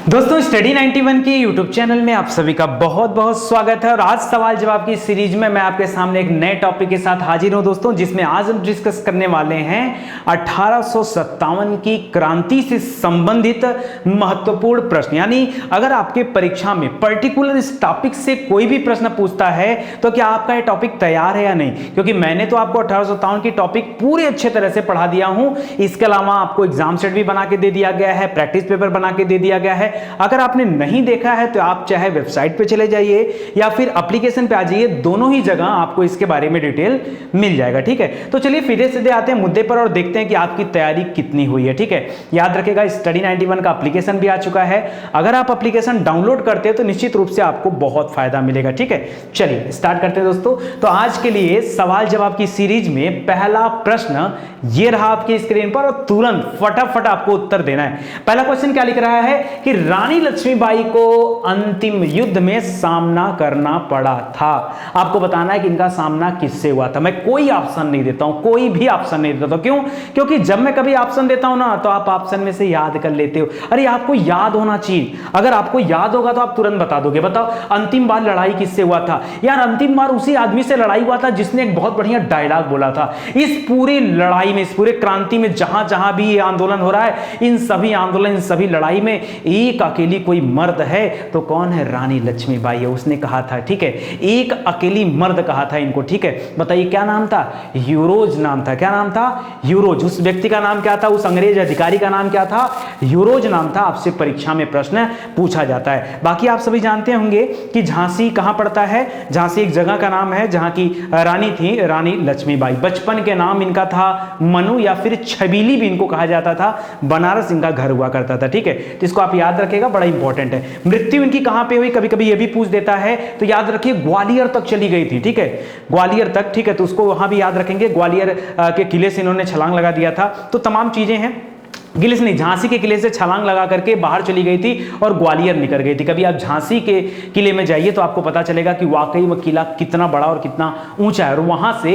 दोस्तों स्टडी 91 की YouTube channel में आप सभी का बहुत बहुत स्वागत है। और आज सवाल जवाब की सीरीज में मैं आपके सामने एक नए टॉपिक के साथ हाजिर हूं दोस्तों, जिसमें आज हम डिस्कस करने वाले हैं 1857 की क्रांति से संबंधित महत्वपूर्ण प्रश्न। यानी अगर आपके परीक्षा में पर्टिकुलर इस टॉपिक से कोई भी प्रश्न पूछता है तो क्या आपका ये टॉपिक तैयार है या नहीं, क्योंकि मैंने तो आपको 1857 की टॉपिक पूरी अच्छे तरह से पढ़ा दिया हूं। इसके अलावा आपको एग्जाम सेट भी बना के दे दिया गया है, प्रैक्टिस पेपर बना के दे दिया गया है। अगर आपने नहीं देखा है तो आप चाहे वेबसाइट पे चले जाइए या फिर एप्लीकेशन पे आ जाइए, दोनों ही जगह आपको इसके बारे में डिटेल मिल जाएगा। ठीक है, तो चलिए सीधे सीधे आते हैं मुद्दे पर और देखते हैं कि आपकी तैयारी कितनी हुई है। ठीक है, याद रखिएगा स्टडी 91 का एप्लीकेशन भी आ चुका है। अगर आप एप्लीकेशन डाउनलोड करते हैं तो निश्चित रूप से आपको बहुत फायदा मिलेगा। ठीक है, चलिए स्टार्ट करते हैं दोस्तों। तो आज के लिए सवाल जवाब की सीरीज में पहला प्रश्न ये रहा आपकी स्क्रीन पर और तुरंत फटाफट आपको उत्तर देना है। पहला क्वेश्चन क्या लिख रहा है कि रानी लक्ष्मीबाई को अंतिम युद्ध में सामना करना पड़ा था। आपको बताना है कि इनका सामना किससे हुआ था। मैं कोई ऑप्शन नहीं देता हूं, कोई भी ऑप्शन नहीं देता। क्यों? क्योंकि जब मैं कभी ऑप्शन देता हूं ना तो आप ऑप्शन में से याद कर लेते हो। अरे आपको याद होना चाहिए, अगर आपको याद होगा तो आप तुरंत बता दोगे। बताओ अंतिम बार लड़ाई किससे हुआ था? यार अंतिम बार उसी आदमी से लड़ाई हुआ था जिसने एक बहुत बढ़िया डायलॉग बोला था। इस पूरी लड़ाई में, इस पूरे क्रांति में जहां जहां भी ये आंदोलन हो रहा है, इन सभी आंदोलन, इन सभी लड़ाई में एक अकेली कोई मर्द है तो कौन है? रानी लक्ष्मीबाई है। उसने कहा था, ठीक है, एक अकेली मर्द कहा था इनको। ठीक है, बताइए क्या नाम था? यूरोज नाम था। क्या नाम था? यूरोज। उस व्यक्ति का नाम क्या था? उस अंग्रेज अधिकारी का नाम क्या था? यूरोज नाम था। आपसे परीक्षा में प्रश्न पूछा जाता है। बाकी आप सभी जानते होंगे कि झांसी कहां पड़ता है। झांसी एक जगह का नाम है जहां की रानी थी रानी लक्ष्मीबाई। बचपन के नाम इनका था मनु या फिर छबीली भी इनको कहा जाता था। बनारस इनका घर हुआ करता था। ठीक है, तो इसको आप याद रखेगा, बड़ा इंपॉर्टेंट है। मृत्यु इनकी कहां पे हुई, कभी कभी ये भी पूछ देता है, तो याद रखिए ग्वालियर तक चली गई थी। ठीक है, ग्वालियर तक। ठीक है, तो उसको वहां भी याद रखेंगे। ग्वालियर के किले से इन्होंने छलांग लगा दिया था। तो तमाम चीजें हैं। किले से नहीं, झांसी के किले से छलांग लगा करके बाहर चली गई थी और ग्वालियर निकल गई थी। कभी आप झांसी के किले में जाइए तो आपको पता चलेगा कि वाकई वो किला कितना बड़ा और कितना ऊंचा है, और वहां से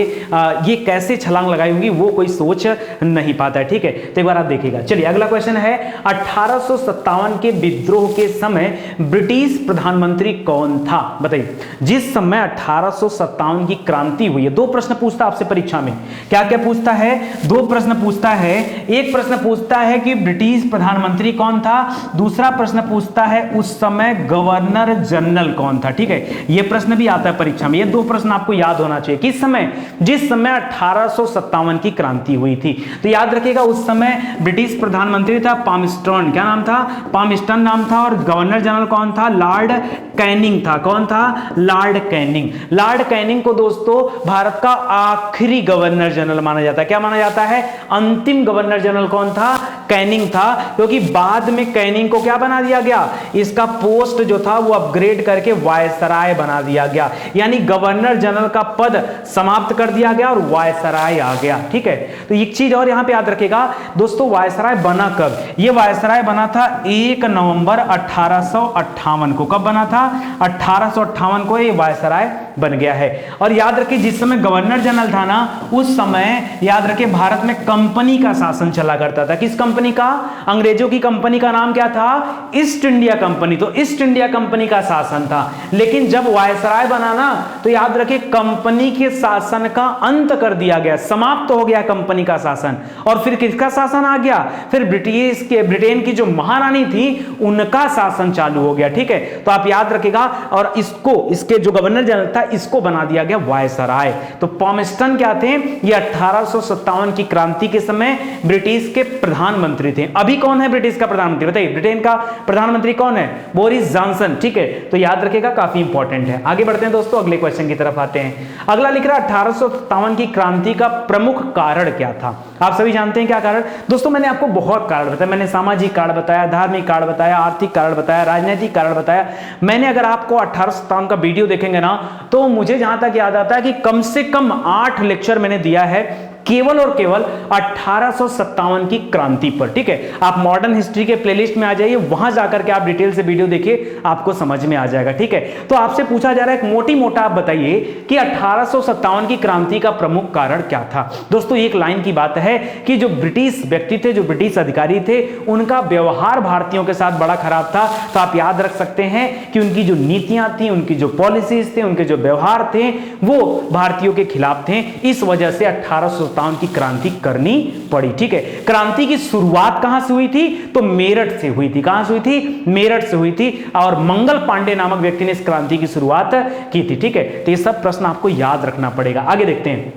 ये कैसे छलांग लगाई होंगी वो कोई सोच नहीं पाता है। ठीक है, तो एक बार आप देखिएगा। चलिए अगला क्वेश्चन है 1857 के विद्रोह के समय ब्रिटिश प्रधानमंत्री कौन था? बताइए, जिस समय 1857 की क्रांति हुई है। दो प्रश्न पूछता आपसे परीक्षा में। क्या क्या पूछता है? दो प्रश्न पूछता है। एक प्रश्न पूछता है कि ब्रिटिश प्रधानमंत्री कौन था, दूसरा प्रश्न पूछता है उस समय गवर्नर जनरल कौन था। ठीक है, यह प्रश्न भी आता है परीक्षा में। ये दो प्रश्न आपको याद होना चाहिए। किस समय? जिस समय 1857 की क्रांति हुई थी। तो याद रखिएगा उस समय ब्रिटिश प्रधानमंत्री था पामस्टर्न। क्या नाम था? पामस्टर्न नाम था। और गवर्नर जनरल कौन था? लॉर्ड कैनिंग था। कौन था? Lord Canning. लॉर्ड कैनिंग को दोस्तों भारत का आखिरी गवर्नर जनरल माना जाता है। क्या माना जाता है? अंतिम गवर्नर जनरल कौन था? कैनिंग था, क्योंकि बाद में कैनिंग को क्या बना दिया गया? इसका पोस्ट जो था वो अपग्रेड करके वायसराय बना दिया गया। यानी गवर्नर जनरल का पद समाप्त कर दिया गया और वायसराय आ गया। ठीक है, तो एक चीज और यहां पे याद रखेगा दोस्तों, वायसराय बना कब? ये वायसराय बना था 1 नवंबर 1858 को। कब बना था? 1858 को ये वायसराय बन गया है। और याद रखिए जिस समय गवर्नर जनरल था ना, उस समय याद रखिए भारत में कंपनी का शासन चला करता था। किस कंपनी का? अंग्रेजों की कंपनी का नाम क्या था? East India company. तो ईस्ट इंडिया कंपनी का शासन था। लेकिन जब वायसराय बना ना तो याद रखिए कंपनी के शासन का अंत कर दिया गया, समाप्त हो गया कंपनी का शासन। और फिर किसका शासन आ गया? फिर ब्रिटेन की जो महारानी थी उनका शासन चालू हो गया। ठीक है, तो आप याद रखिएगा। और इसके जो गवर्नर जनरल था इसको बना दिया गया वायसराय। तो पामस्टर्न क्या थे? ये 1857 की क्रांति के समय ब्रिटिश के प्रधानमंत्री थे। अभी कौन है ब्रिटिश का प्रधानमंत्री? बताइए, ब्रिटेन का प्रधानमंत्री कौन है? Boris Johnson. ठीक है, तो याद रखिएगा, काफी इंपॉर्टेंट है। आगे बढ़ते हैं दोस्तों, अगले क्वेश्चन की तरफ आते हैं। अगला लिख रहा है 1857 की क्रांति का प्रमुख कारण क्या था? आप सभी जानते हैं क्या कारण? दोस्तों मैंने आपको बहुत कारण बताया। मैंने सामाजिक कारण बताया, धार्मिक कारण बताया, आर्थिक कारण बताया, राजनीतिक कारण बताया। मैंने अगर आपको 1857 का वीडियो देखेंगे ना तो मुझे जहां तक याद आता है कि कम से कम 8 लेक्चर मैंने दिया है केवल और केवल 1857 की क्रांति पर। ठीक है, आप मॉडर्न हिस्ट्री के प्लेलिस्ट में आ जाइए, वहां जाकर के आप डिटेल से वीडियो देखिए, आपको समझ में आ जाएगा। ठीक है, तो आपसे पूछा जा रहा है मोटी मोटा आप बताइए कि 1857 की क्रांति का प्रमुख कारण क्या था। दोस्तों एक लाइन की बात है कि जो ब्रिटिश व्यक्ति थे, जो ब्रिटिश अधिकारी थे, उनका व्यवहार भारतीयों के साथ बड़ा खराब था। तो आप याद रख सकते हैं कि उनकी जो नीतियां थी, उनकी जो पॉलिसीज थे, उनके जो व्यवहार थे, वो भारतीयों के खिलाफ थे। इस वजह से 1857 की क्रांति करनी पड़ी। ठीक है, क्रांति की शुरुआत कहां से हुई थी? तो मेरठ से हुई थी। कहां से हुई थी? मेरठ से हुई थी, और मंगल पांडे नामक व्यक्ति ने इस क्रांति की शुरुआत की थी। ठीक है, तो ये सब प्रश्न आपको याद रखना पड़ेगा। आगे देखते हैं।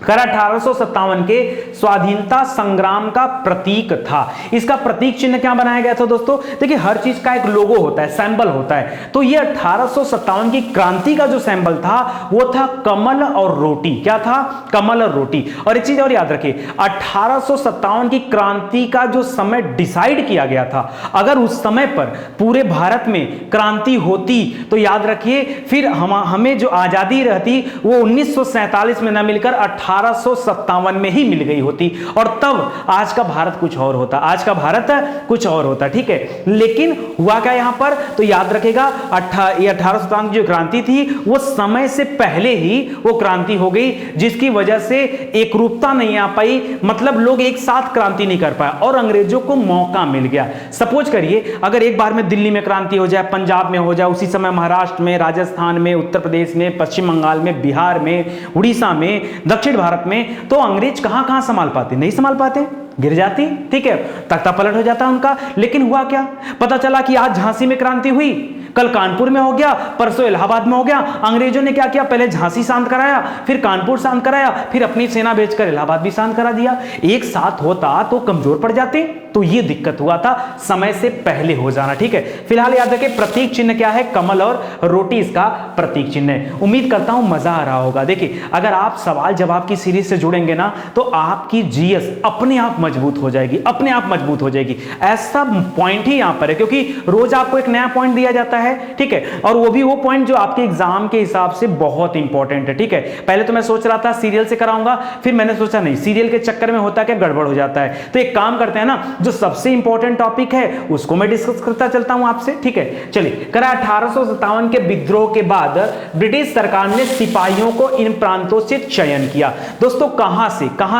1857 के स्वाधीनता संग्राम का प्रतीक था। इसका प्रतीक चिन्ह क्या बनाया गया था दोस्तों? देखिए हर चीज का एक लोगो होता है, सिंबल होता है। तो ये 1857 की क्रांति का जो सिंबल था वो था कमल और रोटी। क्या था? कमल और रोटी। और एक चीज और याद रखिए, 1857 की क्रांति का जो समय डिसाइड किया गया था, अगर उस समय पर पूरे भारत में क्रांति होती तो याद रखिए फिर हमें जो आजादी रहती वो 1947 में न मिलकर 1857 में ही मिल गई होती, और तब आज का भारत कुछ और होता, आज का भारत कुछ और होता। ठीक है, लेकिन हुआ क्या यहां पर? तो याद रखेगा 1857 की जो क्रांति थी वो समय से पहले ही वो क्रांति हो गई, जिसकी वजह से एक रूपता नहीं आ पाई, मतलब लोग एक साथ क्रांति नहीं कर पाए और अंग्रेजों को मौका मिल गया। सपोज करिए अगर एक बार में दिल्ली में क्रांति हो जाए, पंजाब में हो जाए, उसी समय महाराष्ट्र में, राजस्थान में, उत्तर प्रदेश में, पश्चिम बंगाल में, बिहार में, उड़ीसा में, दक्षिण भारत में, तो अंग्रेज कहां कहां संभाल पाते? नहीं संभाल पाते, गिर जाती। ठीक है, तख्ता पलट हो जाता उनका। लेकिन हुआ क्या? पता चला कि आज झांसी में क्रांति हुई, कल कानपुर में हो गया, परसों इलाहाबाद में हो गया। अंग्रेजों ने क्या किया? पहले झांसी शांत कराया, फिर कानपुर शांत कराया, फिर अपनी सेना भेजकर इलाहाबाद भी शांत करा दिया। एक साथ होता तो कमजोर पड़ जाते, तो ये दिक्कत हुआ था, समय से पहले हो जाना। ठीक है, फिलहाल याद रखें प्रतीक चिन्ह क्या है? कमल और रोटी इसका प्रतीक चिन्ह है। उम्मीद करता हूं मजा आ रहा होगा। देखिए अगर आप सवाल जवाब की सीरीज से जुड़ेंगे ना तो आपकी जीएस अपने आप मजबूत हो जाएगी, अपने आप मजबूत हो जाएगी। ऐसा पॉइंट ही यहां पर है क्योंकि रोज आपको एक नया पॉइंट दिया जाता है। ठीक है, और वो भी वो पॉइंट जो आपके एग्जाम के हिसाब से बहुत इंपॉर्टेंट है। ठीक है, पहले तो मैं सोच रहा था सीरियल से कराऊंगा, फिर मैंने सोचा नहीं, सीरियल के चक्कर में होता क्या गड़बड़ हो जाता है। तो एक काम करते हैं ना, जो सबसे इंपॉर्टेंट टॉपिक है उसको मैं डिस्कस करता चलता हूं आपसे। ठीक है, चलिए। 1857 के विद्रोह के बाद ब्रिटिश सरकार ने सिपाहियों को इन प्रांतों से चयन किया। दोस्तों कहां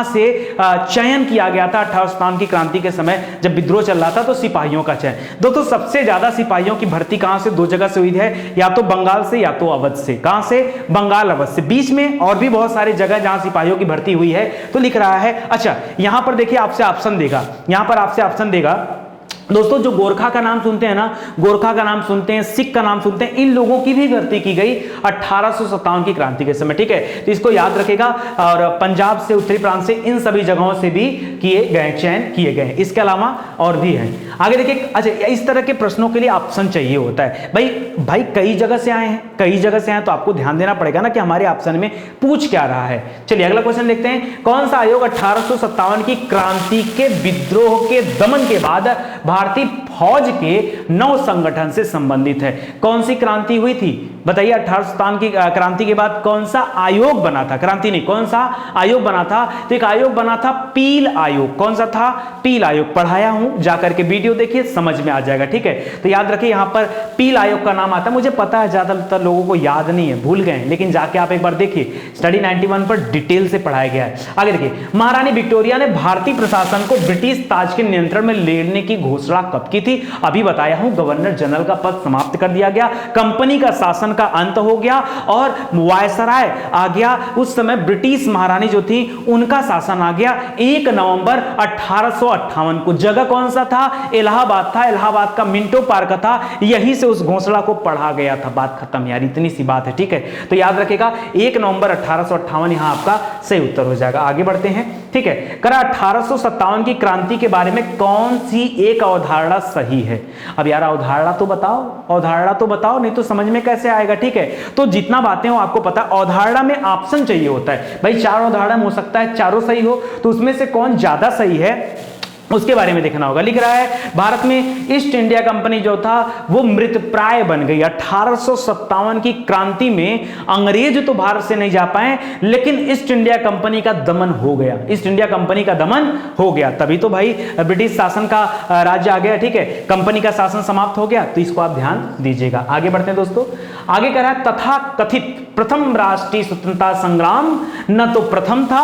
से चयन किया गया था? 1857 की क्रांति के समय जब विद्रोह चल रहा था तो सिपाहियों का चयन। दोस्तों सबसे ज्यादा सिपाहियों की भर्ती कहां से? दो जगह से हुई है, या तो बंगाल से या तो अवध से। कहां से? बंगाल, अवध से। बीच में और भी बहुत सारी जगह जहां सिपाहियों की भर्ती हुई है। तो लिख रहा है, अच्छा यहां पर देखिए आपसे ऑप्शन देगा, यहां पर आपसे ऑप्शन देगा दोस्तों, जो गोरखा का नाम सुनते हैं ना, गोरखा का नाम सुनते हैं, सिख का नाम सुनते हैं, इन लोगों की भी भर्ती की गई 1857 की क्रांति के समय। ठीक है, तो इसको याद रखेगा। और पंजाब से, उत्तरी प्रांत से, इन सभी जगहों से भी किए गए, चयन किए गए। इसके अलावा और भी हैं। आगे देखिए, अच्छा इस तरह के प्रश्नों के लिए ऑप्शन चाहिए होता है। भाई कई जगह से आए हैं, कई जगह से आए, तो आपको ध्यान देना पड़ेगा ना कि हमारे ऑप्शन में पूछ क्या रहा है। चलिए अगला क्वेश्चन देखते हैं। कौन सा आयोग 1857 की क्रांति के विद्रोह के दमन के बाद भारतीय फौज के नव संगठन से संबंधित है? कौन सी क्रांति हुई थी बताइए? 1857 की क्रांति के बाद कौन सा आयोग बना था? क्रांति नहीं, कौन सा आयोग बना था? तो एक आयोग बना था पील आयोग। कौन सा था? पील आयोग। पढ़ाया हूं, जाकर के वीडियो देखिए, समझ में आ जाएगा। ठीक है, तो याद रखिए यहां पर पील आयोग का नाम आता है। मुझे पता है ज्यादातर लोगों को याद नहीं है, भूल गए, लेकिन जाके आप एक बार देखिए, स्टडी 91 पर डिटेल से पढ़ाया गया है। आगे देखिए, महारानी विक्टोरिया ने भारतीय प्रशासन को ब्रिटिश ताज के नियंत्रण में लेने की घोषणा कब की थी? अभी बताया हूं, गवर्नर जनरल का पद समाप्त कर दिया गया, कंपनी का शासन का अंत हो गया और वायसराय आ गया। उस समय ब्रिटिश महारानी जो थी उनका शासन आ गया 1 नवंबर 1858 को। जगह कौन सा था? इलाहाबाद था। इलाहाबाद का मिंटो पार्क था, यहीं से उस घोषणा को पढ़ा गया था। बात खत्म यार, इतनी सी बात है। ठीक है, तो याद रखेगा 1 नवंबर 1858 यहां आपका सही उत्तर हो जाएगा। आगे बढ़ते हैं। ठीक है, 1857 की क्रांति के बारे में कौन सी एक अवधारणा सही है? अब यार अवधारणा तो बताओ, अवधारणा तो बताओ, नहीं तो समझ में कैसे आएगा। ठीक है, तो जितना बातें हो आपको पता, अवधारणा में ऑप्शन चाहिए होता है। भाई 4 अवधारणा हो सकता है, चारों सही हो, तो उसमें से कौन ज्यादा सही है उसके बारे में देखना होगा। लिख रहा है भारत में ईस्ट इंडिया कंपनी जो था वो मृतप्राय बन गई। 1857 की क्रांति में अंग्रेज तो भारत से नहीं जा पाए, लेकिन ईस्ट इंडिया कंपनी का दमन हो गया। ईस्ट इंडिया कंपनी का दमन हो गया, तभी तो भाई ब्रिटिश शासन का राज्य आ गया, ठीक है, कंपनी का शासन समाप्त हो गया। तो इसको आप ध्यान दीजिएगा। आगे बढ़ते हैं दोस्तों। आगे कह रहा है तथा कथित प्रथम राष्ट्रीय स्वतंत्रता संग्राम न तो प्रथम था,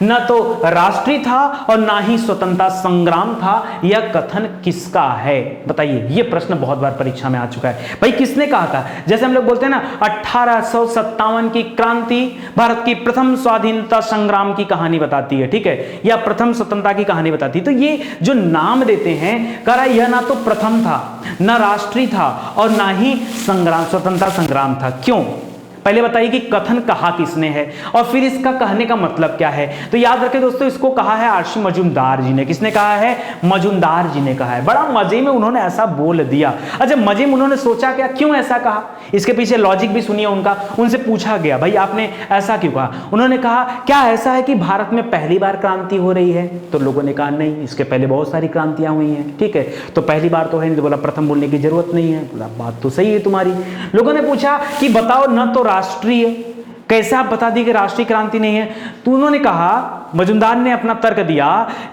न तो राष्ट्रीय था, और ना ही स्वतंत्रता संग्राम था। यह कथन किसका है बताइए? यह प्रश्न बहुत बार परीक्षा में आ चुका है। भाई किसने कहा था? जैसे हम लोग बोलते हैं ना 1857 की क्रांति भारत की प्रथम स्वाधीनता संग्राम की कहानी बताती है, ठीक है, या प्रथम स्वतंत्रता की कहानी बताती है। तो ये जो नाम देते हैं, कह रहा यह ना तो प्रथम था, ना राष्ट्रीय था, और ना ही संग्राम स्वतंत्रता संग्राम था। क्यों? पहले बताइए कि कथन कहा किसने है और फिर इसका कहने का मतलब क्या है। तो याद रखें दोस्तों, इसको कहा है आरसी मजूमदार जी ने। किसने कहा है? मजूमदार जी ने कहा है। बड़ा मजे में उन्होंने ऐसा बोल दिया। अच्छा, मजे में उन्होंने सोचा क्या, क्यों ऐसा कहा? इसके पीछे लॉजिक भी सुनिए उनका। उनसे पूछा गया, भाई आपने ऐसा क्यों कहा? उन्होंने कहा क्या ऐसा है कि भारत में पहली बार क्रांति हो रही है? तो लोगों ने कहा नहीं, इसके पहले बहुत सारी क्रांतियां हुई हैं, ठीक है, तो पहली बार तो है नहीं। तो बोला प्रथम बोलने की जरूरत नहीं है। बोला बात तो सही है तुम्हारी। लोगों ने पूछा कि बताओ न तो राष्ट्रीय, कैसे आप बता दी कि राष्ट्रीय क्रांति नहीं है? तो उन्होंने कहा, मजूमदार ने अपना तर्क दिया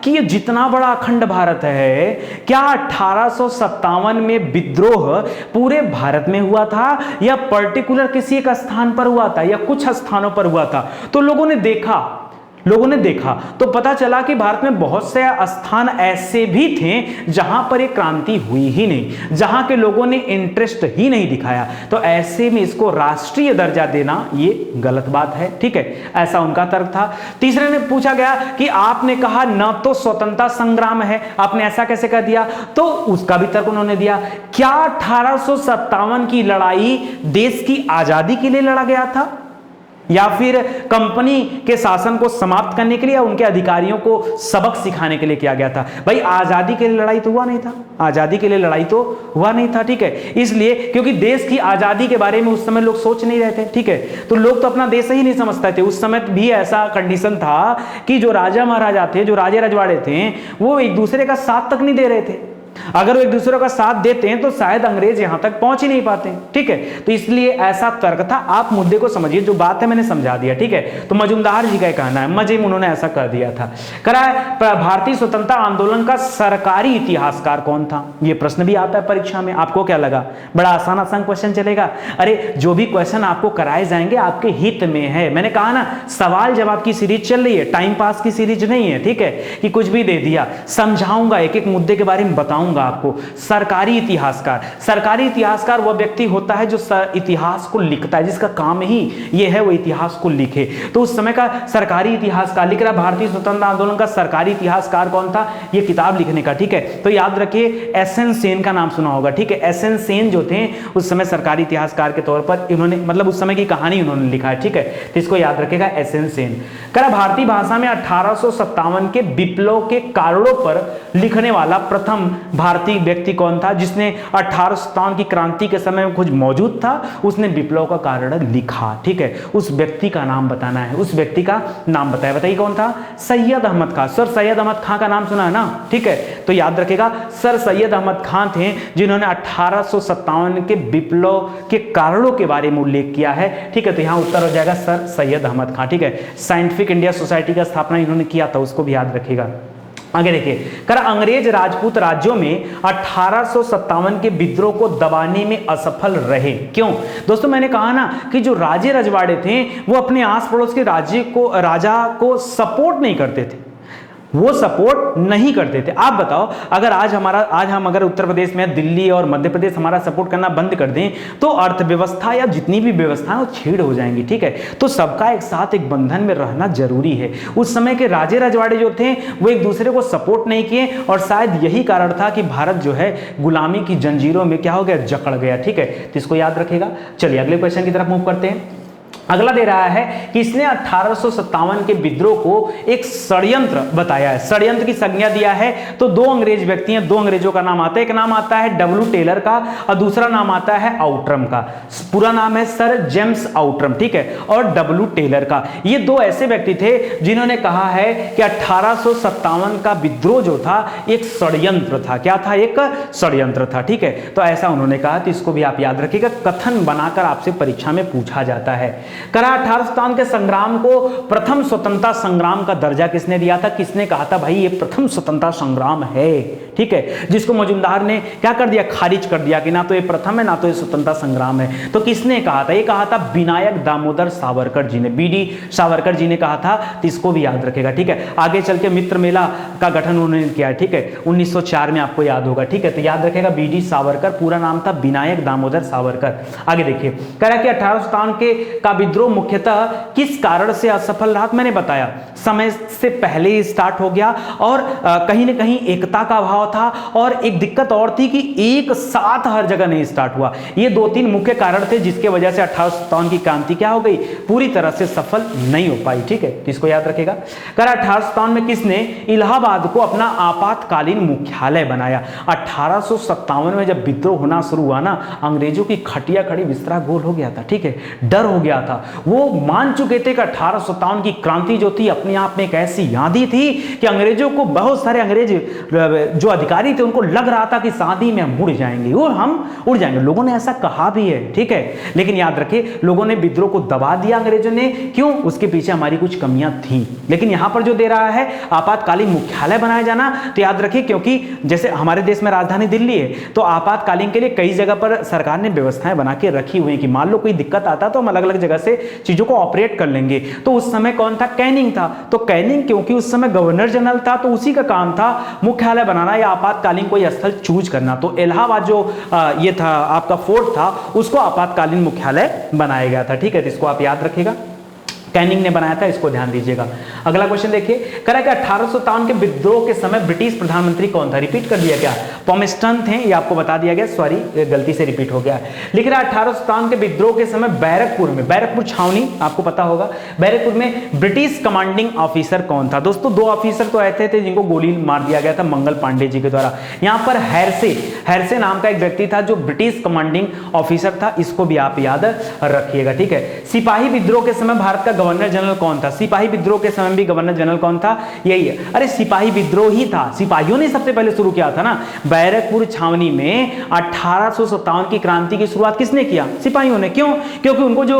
कि ये जितना बड़ा अखंड भारत है, क्या 1857 में विद्रोह पूरे भारत में हुआ था या पर्टिकुलर किसी एक स्थान पर हुआ था या कुछ स्थानों पर हुआ था? तो लोगों ने देखा तो पता चला कि भारत में बहुत से स्थान ऐसे भी थे जहां पर एक क्रांति हुई ही नहीं, जहां के लोगों ने इंटरेस्ट ही नहीं दिखाया। तो ऐसे में इसको राष्ट्रीय दर्जा देना ये गलत बात है, ठीक है, ऐसा उनका तर्क था। तीसरे ने पूछा गया कि आपने कहा न तो स्वतंत्रता संग्राम है, आपने ऐसा कैसे कह दिया? तो उसका भी तर्क उन्होंने दिया। क्या 1857 की लड़ाई देश की आजादी के लिए लड़ा गया था या फिर कंपनी के शासन को समाप्त करने के लिए या उनके अधिकारियों को सबक सिखाने के लिए किया गया था? भाई आजादी के लिए लड़ाई तो हुआ नहीं था, आजादी के लिए लड़ाई तो हुआ नहीं था, ठीक है, इसलिए क्योंकि देश की आजादी के बारे में उस समय लोग सोच नहीं रहे थे, ठीक है, तो लोग तो अपना देश ही नहीं समझते थे। उस समय भी ऐसा कंडीशन था कि जो राजा महाराजा थे, जो राजे रजवाड़े थे, वो एक दूसरे का साथ तक नहीं दे रहे थे। अगर वो एक दूसरे का साथ देते हैं तो शायद अंग्रेज यहां तक पहुंच ही नहीं पाते, ठीक है, तो इसलिए ऐसा तर्क था। आप मुद्दे को समझिए, जो बात है मैंने समझा दिया, ठीक है। तो मजूमदार जी का कहना है, मजे में उन्होंने ऐसा कर दिया था। करा है भारतीय स्वतंत्रता आंदोलन का सरकारी इतिहासकार कौन था? यह प्रश्न भी आता है परीक्षा में। आपको क्या लगा बड़ा आसान क्वेश्चन चलेगा? अरे जो भी क्वेश्चन आपको कराए जाएंगे आपके हित में है। मैंने कहा ना, सवाल जवाब की सीरीज चल रही है, टाइम पास की सीरीज नहीं है, ठीक है, कि कुछ भी दे दिया। समझाऊंगा, एक एक मुद्दे के बारे में बताऊंगा आपको। सरकारी इतिहासकार वह व्यक्ति होता है जो इतिहास को लिखता है, जिसका काम ही यह है वो इतिहास को लिखे। तो उस समय का सरकारी इतिहासकार लिख रहा, भारतीय स्वतंत्रता आंदोलन का सरकारी इतिहासकार कौन था? यह किताब लिखने का, ठीक है। तो याद रखिए, एसएन सेन का नाम सुना होगा, ठीक है। एसएन सेन जो थे उस समय सरकारी इतिहासकार के तौर पर इन्होंने, मतलब उस समय की कहानी उन्होंने लिखा है, ठीक है, तो इसको याद रखेगा, एसएन सेन। करा भारतीय भाषा में 1857 के विप्लव के कारणों पर लिखने वाला प्रथम भारतीय व्यक्ति कौन था जिसने 1857 की क्रांति के समय में कुछ मौजूद था, उसने विप्लव का कारण लिखा, ठीक है। उस व्यक्ति का नाम बताना है, उस व्यक्ति का नाम बताया, बताइए कौन था? सैयद अहमद खान। सर सैयद अहमद खान का नाम सुना है ना, ठीक है, तो याद रखेगा, सर सैयद अहमद खान थे जिन्होंने 1857 के विप्लव के कारणों के बारे में उल्लेख किया है, ठीक है। तो यहां उत्तर हो जाएगा सर सैयद अहमद खान, ठीक है। साइंटिफिक इंडिया सोसाइटी का स्थापना इन्होंने किया था, उसको भी याद रखिएगा। आगे देखिए, कर अंग्रेज राजपूत राज्यों में 1857 के विद्रोह को दबाने में असफल रहे। क्यों? दोस्तों मैंने कहा ना कि जो राजे रजवाड़े थे वो अपने आस पड़ोस के राजा को सपोर्ट नहीं करते थे, वो सपोर्ट नहीं करते थे। आप बताओ, अगर आज हम अगर उत्तर प्रदेश में, दिल्ली और मध्य प्रदेश हमारा सपोर्ट करना बंद कर दें तो अर्थव्यवस्था या जितनी भी व्यवस्था है वो छीड़ हो जाएंगी, ठीक है। तो सबका एक साथ एक बंधन में रहना जरूरी है। उस समय के राजे रजवाड़े जो थे वो एक दूसरे को सपोर्ट नहीं किए और शायद यही कारण था कि भारत जो है गुलामी की जंजीरों में क्या हो गया, जकड़ गया, ठीक है। तो इसको याद रखेगा। चलिए अगले क्वेश्चन की तरफ मूव करते हैं। अगला दे रहा है कि इसने 1857 के विद्रोह को एक षड्यंत्र बताया है। षड्यंत्र की संज्ञा दिया है तो दो अंग्रेज व्यक्ति हैं, दो अंग्रेजों का नाम आता है। एक नाम आता है डब्ल्यू टेलर का और दूसरा नाम आता है आउट्रम का। पूरा नाम है सर जेम्स आउट्रम, ठीक है, और डब्ल्यू टेलर का। ये दो ऐसे व्यक्ति थे जिन्होंने कहा है कि 1857 का विद्रोह जो था एक षड्यंत्र था। क्या था? एक षड्यंत्र था, ठीक है। तो ऐसा उन्होंने कहा, तो इसको भी आप याद रखिएगा, कथन बनाकर आपसे परीक्षा में पूछा जाता है। करा 1857 के संग्राम को प्रथम स्वतंत्रता संग्राम का दर्जा किसने दिया था? किसने कहा था भाई ये प्रथम स्वतंत्रता संग्राम है, ठीक है, जिसको मजुमदार ने क्या कर दिया? खारिज कर दिया कि ना तो ये प्रथम है ना तो ये स्वतंत्रता संग्राम है। तो किसने कहा था? ये कहा था विनायक दामोदर सावरकर जी ने, बीडी सावरकर जी ने कहा था। तो इसको भी याद रखेगा, ठीक है। आगे चल के मित्र मेला का गठन उन्होंने किया, ठीक है, 1904 में, आपको याद होगा, ठीक है। तो याद रखेगा बीडी सावरकर, पूरा नाम था विनायक दामोदर सावरकर। आगे देखिए, कह रहा कि 1857 के का विद्रोह मुख्यतः किस कारण से असफल रहा? मैंने बताया समय से पहले ही स्टार्ट हो गया और कहीं ना कहीं एकता का अभाव था और एक दिक्कत और थी कि एक साथ हर जगह नहीं स्टार्ट हुआ। ये दो तीन मुख्य कारण थे जिसके वजह से 1857 की क्रांति क्या हो गई? पूरी तरह से सफल नहीं हो पाई, ठीक है। तो इसको याद रखेगा। कर 1857 में किसने इलाहाबाद को अपना आपातकालीन मुख्यालय बनाया? 1857 में जब विद्रोह होना शुरू हुआ ना, अंग्रेजों की खटिया खड़ी बिस्तरा गोल हो गया था, ठीक है, डर हो गया था। वो मान चुके थे कि 1857 की क्रांति जो थी अपने आप में एक ऐसी आंधी थी कि अंग्रेजों को, बहुत सारे अंग्रेज जो अधिकारी थे उनको लग रहा था कि शादी में हम उड़ जाएंगे और हम उड़ जाएंगे। लोगों ने ऐसा कहा भी है, ठीक है, लेकिन याद रखिए लोगों ने विद्रोह को दबा दिया अंग्रेजों ने। क्यों? उसके पीछे हमारी कुछ कमियां थी। लेकिन यहां पर जो दे रहा है आपातकालीन मुख्यालय बनाया जाना, तो याद रखिए क्योंकि जैसे हमारे देश में राजधानी दिल्ली है तो आपातकालीन के लिए कई जगह पर सरकार ने व्यवस्थाएं बना के रखी हुई कि मान लो कोई दिक्कत आता तो हम अलग अलग जगह से चीजों को ऑपरेट कर लेंगे। तो उस समय कौन था? कैनिंग था। तो कैनिंग क्योंकि उस समय गवर्नर जनरल था तो उसी का काम था मुख्यालय बनाना या आपातकालीन कोई स्थल चूज करना। तो इलाहाबाद जो ये था आपका फोर्ट था उसको आपातकालीन मुख्यालय बनाया गया था, ठीक है। तो इसको आप याद रखिएगा, कैनिंग ने बनाया था, इसको ध्यान दीजिएगा। अगला क्वेश्चन देखिए, कह रहा है कि 1857 के विद्रोह के समय ब्रिटिश प्रधानमंत्री कौन था? रिपीट कर दिया क्या? पॉमस्टन थे, ये आपको बता दिया गया, सॉरी गलती से रिपीट हो गया। लिख रहा है 1857 के विद्रोह के समय बैरकपुर में, बैरकपुर छावनी आपको पता होगा, बैरकपुर में ब्रिटिश कमांडिंग ऑफिसर कौन था? दोस्तों दो ऑफिसर तो ऐसे थे जिनको गोली मार दिया गया था मंगल पांडे जी के द्वारा। यहां पर हैरसे नाम का एक व्यक्ति था जो ब्रिटिश कमांडिंग ऑफिसर था, इसको भी आप याद रखिएगा, ठीक है। सिपाही विद्रोह के समय भारत का गवर्नर जनरल कौन था? सिपाही विद्रोह के समय भी गवर्नर जनरल कौन था? यही है, अरे सिपाही विद्रोह ही था, सिपाहियों ने सबसे पहले शुरू किया था ना। बैरकपुर छावनी में 1857 की क्रांति की शुरुआत किसने किया? सिपाहियों ने। क्यों? क्योंकि उनको जो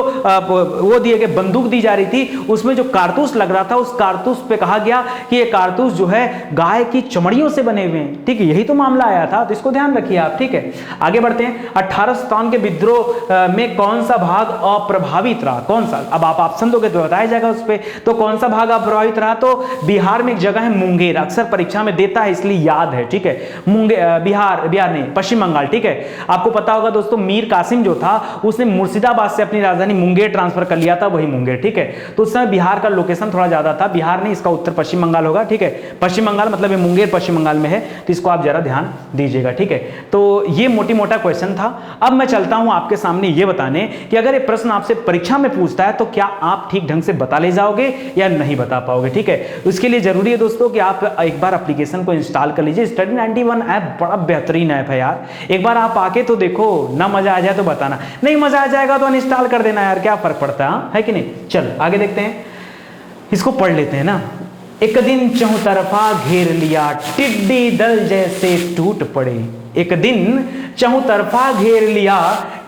वो दिए गए बंदूक दी जा रही थी उसमें जो कारतूस लग रहा था उस कारतूस पे कहा गया कि ये कारतूस जो है गाय की चमड़ियों से बने हुए हैं, ठीक है, यही तो मामला आया था। तो इसको ध्यान रखिए आप, ठीक है। आगे बढ़ते हैं, 1857 के विद्रोह में कौन सा भाग अप्रभावित रहा? कौन सा? अब आप ऑप्शन दोगे तो बताया जाएगा उस पे। तो कौन सा भाग अप्रभावित रहा? तो बिहार में एक जगह है मुंगेर, अक्सर परीक्षा में देता है इसलिए याद है, ठीक है। मुंगेर, बिहार नहीं, पश्चिम बंगाल, ठीक है। आपको पता होगा दोस्तों मीर कासिम जो था उसने मुर्शिदाबाद से अपनी राजधानी मुंगेर ट्रांसफर कर लिया था, वही मुंगेर, ठीक है। तो उस समय बिहार का लोकेशन थोड़ा ज्यादा था, बिहार नहीं, इसका उत्तर पश्चिम बंगाल होगा, ठीक है। पश्चिम बंगाल मतलब मुंगेर पश्चिम बंगाल में है, तो इसको आप जरा ध्यान दीजिएगा, ठीक है। तो ये मोटी मोटा क्वेश्चन था। अब मैं चलता हूं आपके सामने ये बताने कि अगर ये प्रश्न आपसे परीक्षा में पूछता है तो क्या आप ठीक ढंग से बता ले जाओगे या नहीं बता पाओगे, ठीक है। उसके लिए जरूरी है दोस्तों कि आप एक बार एप्लीकेशन को इंस्टॉल कर लीजिए। स्टडी 91 ऐप बड़ा बेहतरीन ऐप है यार, एक बार आप आके तो देखो, ना मजा आ जाए तो बताना, नहीं मजा आ जाएगा तो अनइंस्टॉल कर देना यार, क्या फर्क पड़ता है कि नहीं। चल आगे देखते हैं, इसको पढ़ लेते हैं ना। एक दिन चौतरफा घेर लिया, टिड्डी दल जैसे टूट पड़े। एक दिन चौतरफा घेर लिया,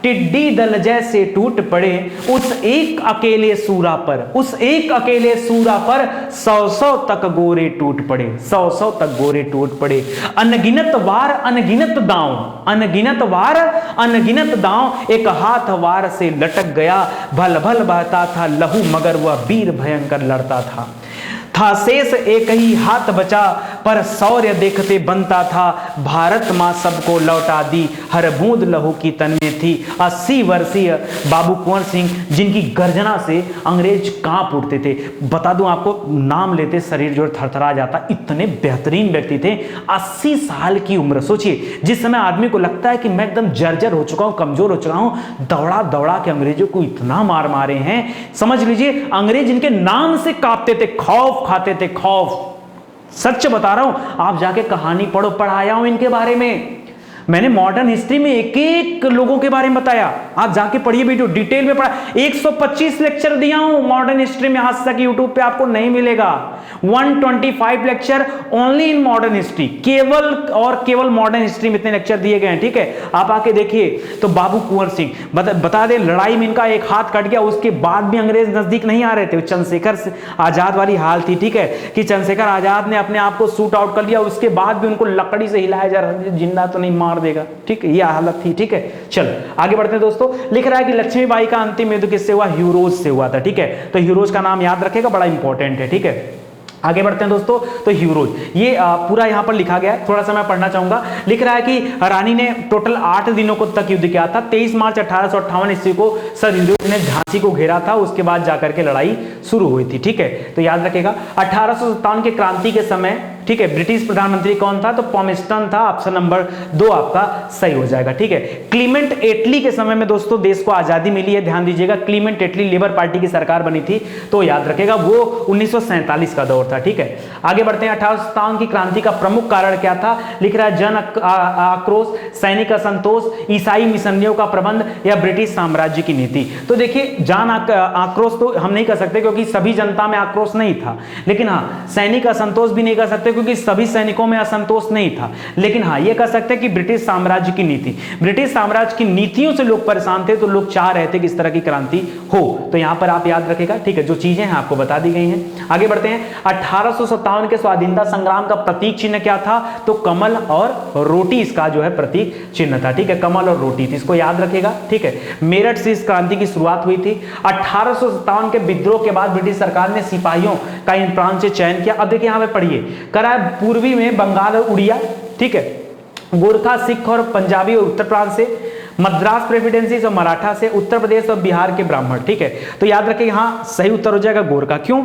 टिड्डी दल जैसे टूट पड़े। उस एक अकेले सूरा पर, उस एक अकेले सूरा पर 100 तक गोरे टूट पड़े, 100 तक गोरे टूट पड़े। अनगिनत वार अनगिनत दांव, अनगिनत वार अनगिनत दांव एक हाथ वार से लटक गया। भल भल बहता था लहू मगर वह वीर भयंकर लड़ता था। था शेष एक ही हाथ बचा, पर शौर्य देखते बनता था, भारत माँ सबको लौटा दी, हर बूंद लहू की तन में थी। 80 वर्षीय बाबू कुंवर सिंह, जिनकी गर्जना से अंग्रेज कांप उठते थे। बता दूं आपको, नाम लेते शरीर जो थरथरा जाता, इतने बेहतरीन व्यक्ति थे। 80 साल की उम्र, सोचिए जिस समय आदमी को लगता है कि मैं एकदम जर्जर हो चुका हूं, कमजोर हो चुका हूं, दौड़ा दौड़ा के अंग्रेजों को इतना मार मारे हैं। समझ लीजिए अंग्रेज इनके नाम से कांपते थे, खौफ खाते थे, खौफ। सच बता रहा हूं, आप जाके कहानी पढ़ो, पढ़ाया हूं इनके बारे में। मैंने मॉडर्न हिस्ट्री में एक एक लोगों के बारे में बताया, आप जाके पढ़िए वीडियो, डिटेल में पढ़ा। 125 लेक्चर दिया हूं मॉडर्न हिस्ट्री में, आज तक यूट्यूब पे आपको नहीं मिलेगा। 125 lecture only in modern history, केवल और केवल मॉडर्न हिस्ट्री में इतने लेक्चर दिए गए हैं, ठीक है। आप आके देखिए। तो बाबू कुंवर सिंह, बता दें, लड़ाई में इनका एक हाथ कट गया, उसके बाद भी अंग्रेज नजदीक नहीं आ रहे थे। चंद्रशेखर आजाद वाली हाल थी, ठीक है, कि चंद्रशेखर आजाद ने अपने आप को शूट आउट कर लिया, उसके बाद भी उनको लकड़ी से हिलाया जा रहा है, जिंदा तो नहीं मार देगा, ठीक है, ये हालत थी, ठीक है। चलो आगे बढ़ते हैं दोस्तों। लिख रहा है कि लक्ष्मीबाई का अंतिम युद्ध किससे हुआ? ह्यूरोज से हुआ था, ठीक है। तो ह्यूरोज का नाम याद रखेगा, बड़ा इंपॉर्टेंट है, ठीक है। आगे बढ़ते हैं दोस्तों। तो ह्यूरोज, ये पूरा यहां पर लिखा गया है, थोड़ा सा मैं पढ़ना चाहूंगा। लिख रहा है कि रानी ने टोटल 8 दिनों को तक युद्ध किया था। 23 मार्च 1858 ईस्वी को सर ह्यूरोज ने झांसी को घेरा था, उसके बाद जाकर के लड़ाई शुरू हुई थी, ठीक है। तो याद रखेगा 1857 के क्रांति के समय, ठीक है, ब्रिटिश प्रधानमंत्री कौन था? तो पॉमिस्टन था। ऑप्शन नंबर 2 आपका सही हो जाएगा, ठीक है। क्लीमेंट एटली के समय में दोस्तों देश को आजादी मिली है, ध्यान दीजिएगा। क्लीमेंट एटली लेबर पार्टी की सरकार बनी थी, तो याद रखेगा वो 1947 का दौर था, ठीक है। आगे बढ़ते हैं। 1857 की क्रांति का प्रमुख कारण क्या था? लिख रहा है जन आक्रोश, सैनिक असंतोष, ईसाई मिशनरियों का प्रबंध या ब्रिटिश साम्राज्य की नीति। तो देखिए जन आक्रोश तो हम नहीं कर सकते क्योंकि सभी जनता में आक्रोश नहीं था, लेकिन हाँ सैनिक असंतोष भी नहीं कर सकते क्योंकि सभी सैनिकों में असंतोष नहीं था, लेकिन हाँ ये कह सकते हैं कि ब्रिटिश साम्राज्य की नीति, ब्रिटिश साम्राज्य की नीतियों से लोग परेशान थे, तो लोग चाह रहे थे कि इस तरह की क्रांति हो। तो यहां पर आप याद रखेगा, ठीक है, जो चीजें हैं आपको बता दी गई हैं। आगे बढ़ते हैं। 1857 के स्वाधीनता संग्राम का प्रतीक चिन्ह क्या था? तो कमल और रोटी इसका जो है प्रतीक चिन्ह था, ठीक है, कमल और रोटी थी, इसको याद रखेगा, ठीक है। मेरठ से इस क्रांति की शुरुआत हुई थी। 1857 के विद्रोह के बाद ब्रिटिश सरकार ने सिपाहियों का इन प्रांत से चयन किया। अब देखिए यहां पे पढ़िए, करा पूर्वी में बंगाल और उड़िया, ठीक है, गोरखा, सिख और पंजाबी और उत्तर प्रांत से, मद्रास प्रेसिडेंसी और मराठा से, उत्तर प्रदेश और बिहार के ब्राह्मण, ठीक है। तो याद रखिए यहाँ सही उत्तर हो जाएगा गोरखा। क्यों?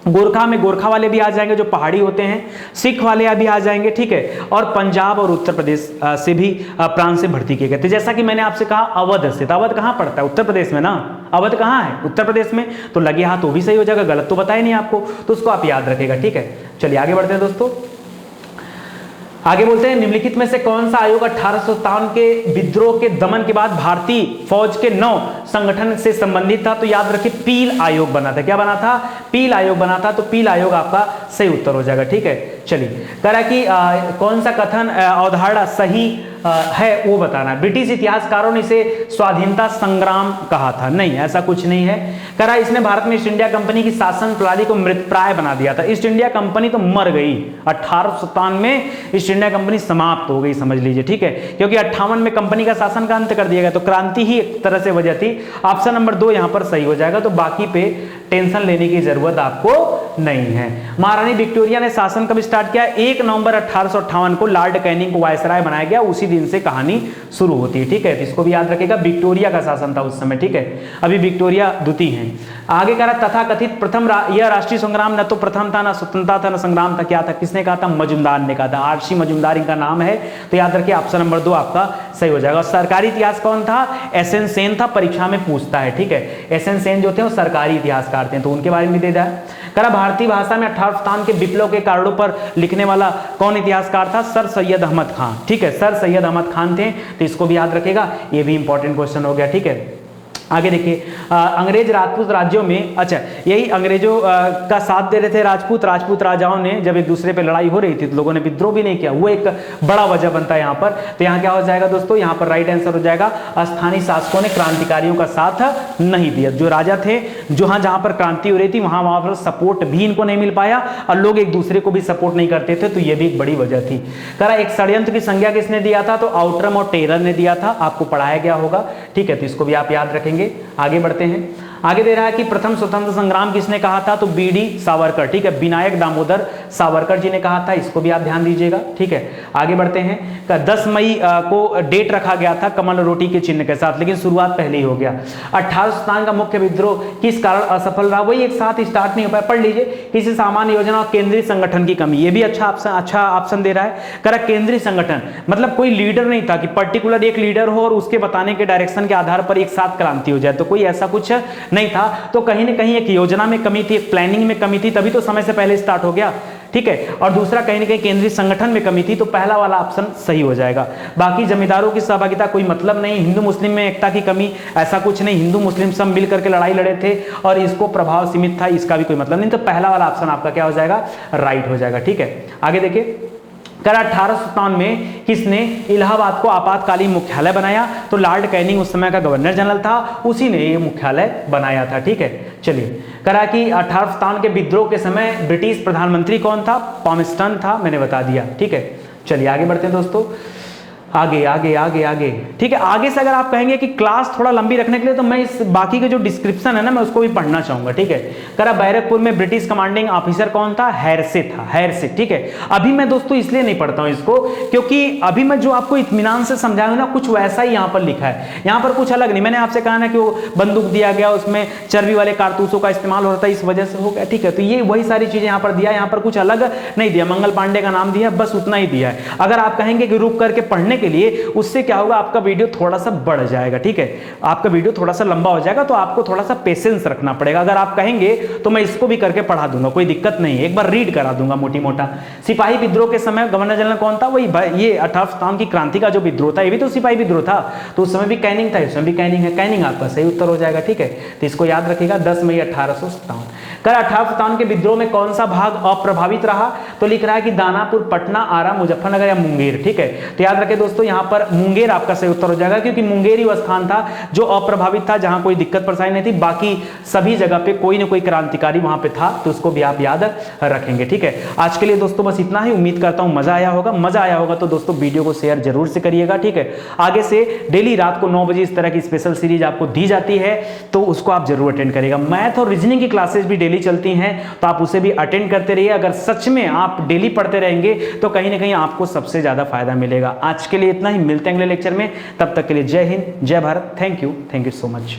गोरखा में गोरखा वाले भी आ जाएंगे जो पहाड़ी होते हैं, सिख वाले भी आ जाएंगे, ठीक है, और पंजाब और उत्तर प्रदेश से भी प्रांत से भर्ती किए गए थे। जैसा कि मैंने आपसे कहा अवध से, तो अवध कहां पड़ता है? उत्तर प्रदेश में ना। अवध कहां है? उत्तर प्रदेश में। तो लगे हाथ तो भी सही हो जाएगा, गलत तो बताया नहीं आपको, तो उसको आप याद रखेगा, ठीक है। चलिए आगे बढ़ते हैं दोस्तों। आगे बोलते हैं निम्नलिखित में से कौन सा आयोग 1857 के विद्रोह के दमन के बाद भारतीय फौज के 9 संगठन से संबंधित था? तो याद रखिए पील आयोग बना था। क्या बना था? पील आयोग बना था। तो पील आयोग आपका सही उत्तर हो जाएगा, ठीक है। चलिए करा कि कौन सा कथन अवधारणा सही है वो बताना। ब्रिटिश इतिहासकारों ने इसे स्वाधीनता संग्राम कहा था। नहीं, ऐसा कुछ नहीं है। करा इसने भारत में ईस्ट इंडिया कंपनी की शासन प्रणाली को मृतप्राय बना दिया था। ईस्ट इंडिया कंपनी तो मर गई, 1857 में ईस्ट इंडिया कंपनी समाप्त हो गई, समझ लीजिए, ठीक है, क्योंकि 58 में कंपनी का शासन का अंत कर दिया गया। तो क्रांति ही एक तरह से वजह थी। ऑप्शन नंबर 2 यहां पर सही हो जाएगा। तो बाकी पे टेंशन लेने की जरूरत आपको नहीं है। महारानी विक्टोरिया ने शासन कब स्टार्ट किया? 1 नवंबर 1858 को लॉर्ड कैनिंग को वायसराय बनाया गया, उसी दिन से कहानी शुरू होती है, ठीक है। तो इसको भी याद रखेगा, विक्टोरिया का शासन था उस समय, ठीक है। अभी विक्टोरिया द्वितीय है। आगे कह रहा तथा कथित प्रथम यह राष्ट्रीय संग्राम न तो प्रथम था, न स्वतंत्रता था, न संग्राम था। क्या था? किसने कहा था? मजुमदार ने कहा था। आरसी मजुमदार इनका नाम है। तो याद रखिए ऑप्शन नंबर 2 आपका सही हो जाएगा। सरकारी इतिहास कौन था? एसएन सेन था, परीक्षा में पूछता है, ठीक है। एसएन सेन जो थे वो सरकारी इतिहासकार थे, तो उनके बारे में दे दिया। करा भारतीय भाषा में 1857 के विप्लव के कारणों पर लिखने वाला कौन इतिहासकार था? सर सैयद अहमद खान, ठीक है, सर सैयद अहमद खान थे। तो इसको भी याद रखेगा, ये भी इंपॉर्टेंट क्वेश्चन हो गया, ठीक है। आगे देखिए, अंग्रेज राजपूत राज्यों में, अच्छा यही अंग्रेजों का साथ दे रहे थे राजपूत राजाओं ने। जब एक दूसरे पे लड़ाई हो रही थी तो लोगों ने विद्रोह भी नहीं किया, वो एक बड़ा वजह बनता है यहाँ पर। तो यहाँ क्या हो जाएगा दोस्तों? यहाँ पर राइट आंसर हो जाएगा स्थानीय शासकों ने क्रांतिकारियों का साथ नहीं दिया। जो राजा थे, जहां पर क्रांति हो रही थी वहां पर सपोर्ट भी इनको नहीं मिल पाया और लोग एक दूसरे को भी सपोर्ट नहीं करते थे, तो ये भी एक बड़ी वजह थी। करा एक षड्यंत्र की संज्ञा किसने दिया था? तो आउटरम और टेलर ने दिया था, आपको पढ़ाया गया होगा, ठीक है। तो इसको भी आप याद रखेंगे। आगे बढ़ते हैं। आगे दे रहा है कि प्रथम स्वतंत्र संग्राम किसने कहा था, तो बीडी सावरकर, ठीक है, विनायक दामोदर सावरकर जी ने कहा था, इसको भी आप ध्यान दीजिएगा, ठीक है। आगे बढ़ते हैं, 10 मई को डेट रखा गया था कमल रोटी के चिन्ह के साथ, लेकिन शुरुआत पहले ही हो गया। 1857 का मुख्य विद्रोह किस कारण असफल रहा, वही एक साथ स्टार्ट नहीं हो पाया, पढ़ लीजिए। किसी सामान्य योजना और केंद्रीय संगठन की कमी, ये भी अच्छा ऑप्शन दे रहा है। करा केंद्रीय संगठन, मतलब कोई लीडर नहीं था कि पर्टिकुलर एक लीडर हो और उसके बताने के डायरेक्शन के आधार पर एक साथ क्रांति हो जाए, तो कोई ऐसा कुछ नहीं था। तो कहीं ना कहीं एक योजना में कमी थी, एक प्लानिंग में कमी थी, तभी तो समय से पहले स्टार्ट हो गया, ठीक है। और दूसरा कहीं ना कहीं केंद्रीय संगठन में कमी थी, तो पहला वाला ऑप्शन सही हो जाएगा। बाकी जमींदारों की सहभागिता कोई मतलब नहीं, हिंदू मुस्लिम में एकता की कमी, ऐसा कुछ नहीं, हिंदू मुस्लिम सब मिल करके लड़ाई लड़े थे और इसको प्रभाव सीमित था, इसका भी कोई मतलब नहीं, तो पहला वाला ऑप्शन आपका क्या हो जाएगा, राइट हो जाएगा, ठीक है। आगे देखिए, 1857 में किसने इलाहाबाद को आपातकालीन मुख्यालय बनाया, तो लॉर्ड कैनिंग उस समय का गवर्नर जनरल था, उसी ने ये मुख्यालय बनाया था, ठीक है। चलिए, करा कि 1857 के विद्रोह के समय ब्रिटिश प्रधानमंत्री कौन था, पामस्टन था, मैंने बता दिया, ठीक है। चलिए आगे बढ़ते हैं दोस्तों, आगे आगे आगे आगे, ठीक है। आगे से अगर आप कहेंगे कि क्लास थोड़ा लंबी रखने के लिए, तो मैं इस बाकी के जो डिस्क्रिप्शन है ना, मैं उसको भी पढ़ना चाहूंगा, ठीक है। करा बैरकपुर में ब्रिटिश कमांडिंग ऑफिसर कौन था, हैरसे था, हैरसे, ठीक है। अभी मैं दोस्तों इसलिए नहीं पढ़ता हूं इसको, क्योंकि अभी मैं जो आपको इत्मीनान से समझाऊंगा ना, कुछ वैसा ही यहां पर लिखा है, यहां पर कुछ अलग नहीं। मैंने आपसे कहा ना कि वो बंदूक दिया गया, उसमें चर्बी वाले कारतूसों का इस्तेमाल हो रहा था, इस वजह से हो गया, ठीक है। तो ये वही सारी चीजें यहां पर दिया, यहां पर कुछ अलग नहीं दिया, मंगल पांडे का नाम दिया, बस उतना ही दिया है। अगर आप कहेंगे कि रुक करके पढ़ने के लिए, उससे क्या होगा, आपका वीडियो थोड़ा सा बढ़ जाएगा, ठीक है, आपका वीडियो थोड़ा सा लंबा हो जाएगा, तो आपको थोड़ा सा पेशेंस रखना पड़ेगा। अगर आप कहेंगे तो मैं इसको भी करके पढ़ा दूंगा, कोई दिक्कत नहीं है, एक बार रीड करा दूंगा मोटी मोटा। सिपाही विद्रोह के समय गवर्नर जनरल कौन था, वही ये 1857 की क्रांति का जो विद्रोह था, ये भी तो सिपाही विद्रोह था, तो उस समय भी कैनिंग था, इस समय भी कैनिंग है, कैनिंग आपका सही उत्तर हो जाएगा, ठीक है। तो इसको याद रखिएगा, 10 मई 1857। कर 1857 के विद्रोह में कौन सा भाग अप्रभावित रहा, तो लिख रहा है कि दानापुर, पटना, आरा, मुजफ्फरनगर या मुंगेर, ठीक है। तो याद रखें दोस्तों, यहां पर मुंगेर आपका सही उत्तर हो जाएगा, क्योंकि मुंगेर ही वो स्थान था जो अप्रभावित था, जहां कोई दिक्कत परेशानी नहीं थी, बाकी सभी जगह पे कोई ना कोई क्रांतिकारी वहां पे था, तो उसको भी आप याद रखेंगे, ठीक है। आज के लिए दोस्तों बस इतना ही, उम्मीद करता हूं मजा आया होगा। मजा आया होगा तो दोस्तों वीडियो को शेयर जरूर से करिएगा, ठीक है। आगे से डेली रात को 9 बजे इस तरह की स्पेशल सीरीज आपको दी जाती है, तो उसको आप जरूर अटेंड करिएगा। मैथ और रीजनिंग की क्लासेस भी डेली चलती हैं, तो आप उसे भी अटेंड करते रहिए। अगर सच में आप डेली पढ़ते रहेंगे तो कहीं ना कहीं आपको सबसे ज्यादा फायदा मिलेगा। आज के लिए इतना ही, मिलते हैं अगले लेक्चर में, तब तक के लिए जय हिंद, जय Bharat, thank you so much.